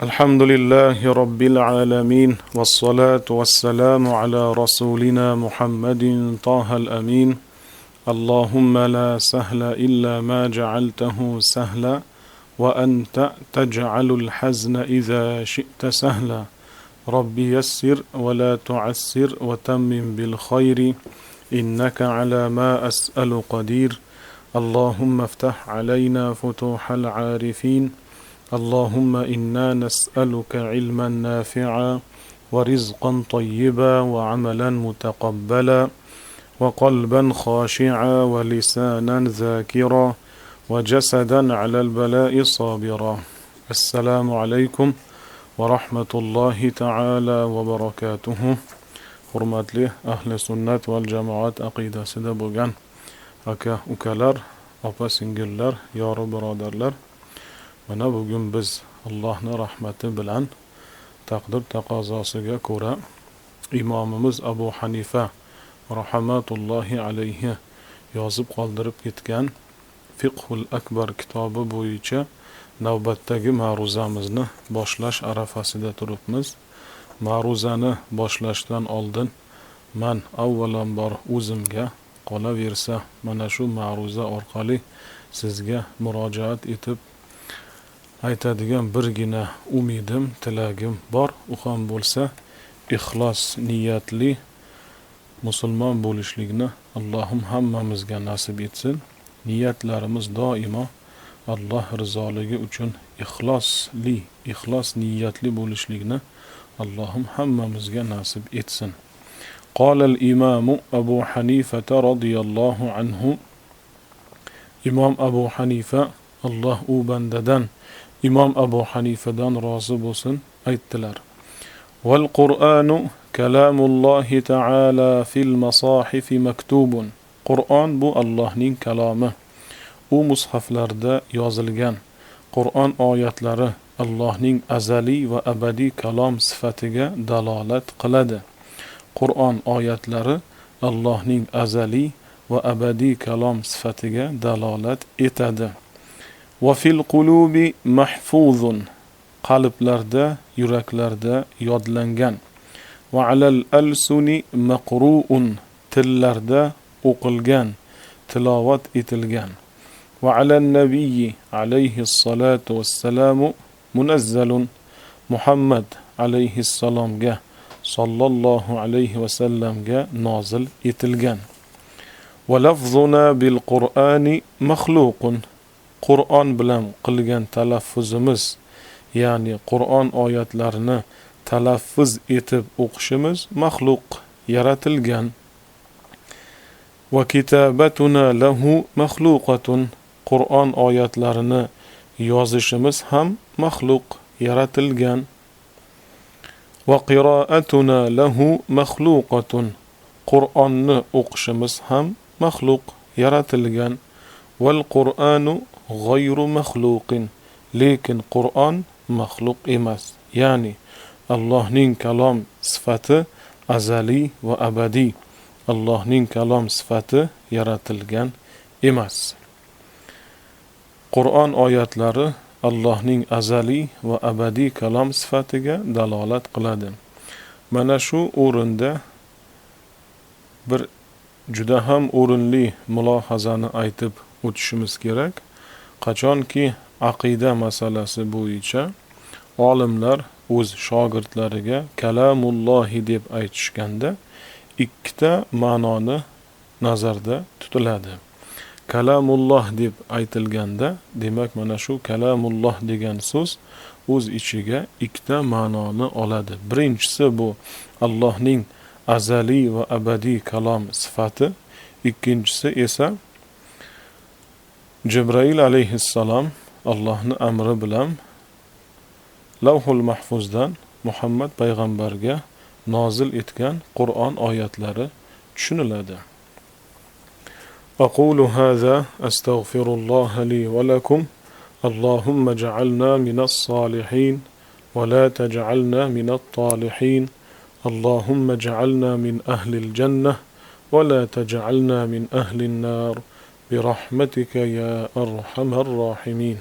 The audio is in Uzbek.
الحمد لله رب العالمين والصلاة والسلام على رسولنا محمد طه الأمين. اللهم لا سهل إلا ما جعلته سهلا وأنت تجعل الحزن إذا شئت سهلا. رب يسر ولا تعسر وتمم بالخير إنك على ما أسأل قدير. اللهم افتح علينا فتوح العارفين. اللهم إنا نسألك علما نافعا ورزقا طيبا وعملا متقبلا وقلبا خاشعا ولسانا ذاكرا وجسدا على البلاء صابرا. السلام عليكم ورحمة الله تعالى وبركاته. Hurmatli ahli sunnat val jamoat aqidasida bo'lgan aka ukalar, opa singillar, yori birodarlar, mana bugun biz Allohning rahmati bilan taqdir taqozosiga ko'ra imomimiz Abu Hanifa rahmatullohi alayhi yozib qoldirib ketgan Fiqhul Akbar kitobi bo'yicha navbatdagi ma'ruzamizni boshlash arafasida turibmiz. Ma'ruzani boshlashdan oldin man avvalambor o'zimga, qolaversa mana shu ma'ruza orqali sizga murojaat etib aytadigan birgina umidim, tilagim bor. U ham bo'lsa ixlos niyatli musulmon bo'lishlikni Allohim hammamizga nasib etsin. Niyatlarimiz doimo Alloh rizoligi uchun ixlos niyatli bo'lishlikni Allohim hammamizga nasib etsin. قال الإمام أبو حنيفة رضي الله عنه. إمام أبو حنيفة الله بنددن إمام أبو حنيفة دان راضي bo'lsin aytdilar: والقرآن كلام الله تعالى في المصاحف مكتوب. Qur'on bu Allohning kalomi. U mushaflarda yozilgan. Qur'on oyatlari Allohning azaliy va abadiy kalom sifatiga dalolat qiladi. Qur'on oyatlari Allohning azaliy va abadiy kalom sifatiga dalolat etadi. Va fil qulubi mahfuzun. Qalblarda, yuraklarda yodlangan. Va alal alsuni maqru'un. Tillarda o'qilgan, tilovat etilgan. Va alan nabiyyi alayhi salatu vassalamu munazzalun. Muhammad alayhi salomga sallallohu alayhi vasallamga nozil etilgan. Va lafzuna bil Qur'ani makhluqun. Qur'on bilan qilgan talaffuzimiz, ya'ni Qur'on oyatlarini talaffuz etib o'qishimiz maxluq, yaratilgan. Va kitabatuna lahu makhluqatun. Qur'on oyatlarini yozishimiz ham maxluq, yaratilgan. Va qira'atuna lahu makhluqatun. Qur'onni o'qishimiz ham maxluq, yaratilgan. Val Qur'anu g'ayru makhluqin. Lekin Qur'on maxluq emas. Ya'ni Allohning kalom sifati azaliy va abadiy. Allohning kalom sifati yaratilgan emas. Qur'on oyatlari Allohning azaliy va abadiy kalom sifatiga dalolat qiladi. Mana shu o'rinda bir juda ham o'rinli mulohazani aytib o'tishimiz kerak. Qachonki aqida masalasi bo'yicha olimlar o'z shogirdlariga kalamullohi deb aytishganda ikkita ma'noni nazarda tutiladi. Kalamulloh deb aytilganda, demak mana shu kalamulloh degan so'z o'z ichiga ikkita ma'noni oladi. Birinchisi bu Allohning azaliy va abadiy kalom sifati, ikkinchisi esa Jibril alayhissalom Allohning amri bilan Lavhul Mahfuzdan Muhammad payg'ambarga nozil etgan Qur'on oyatlari tushuniladi. أقول هذا أستغفر الله لي ولكم. اللهم اجعلنا من الصالحين ولا تجعلنا من الطالحين. اللهم اجعلنا من أهل الجنة ولا تجعلنا من أهل النار برحمتك يا أرحم الراحمين.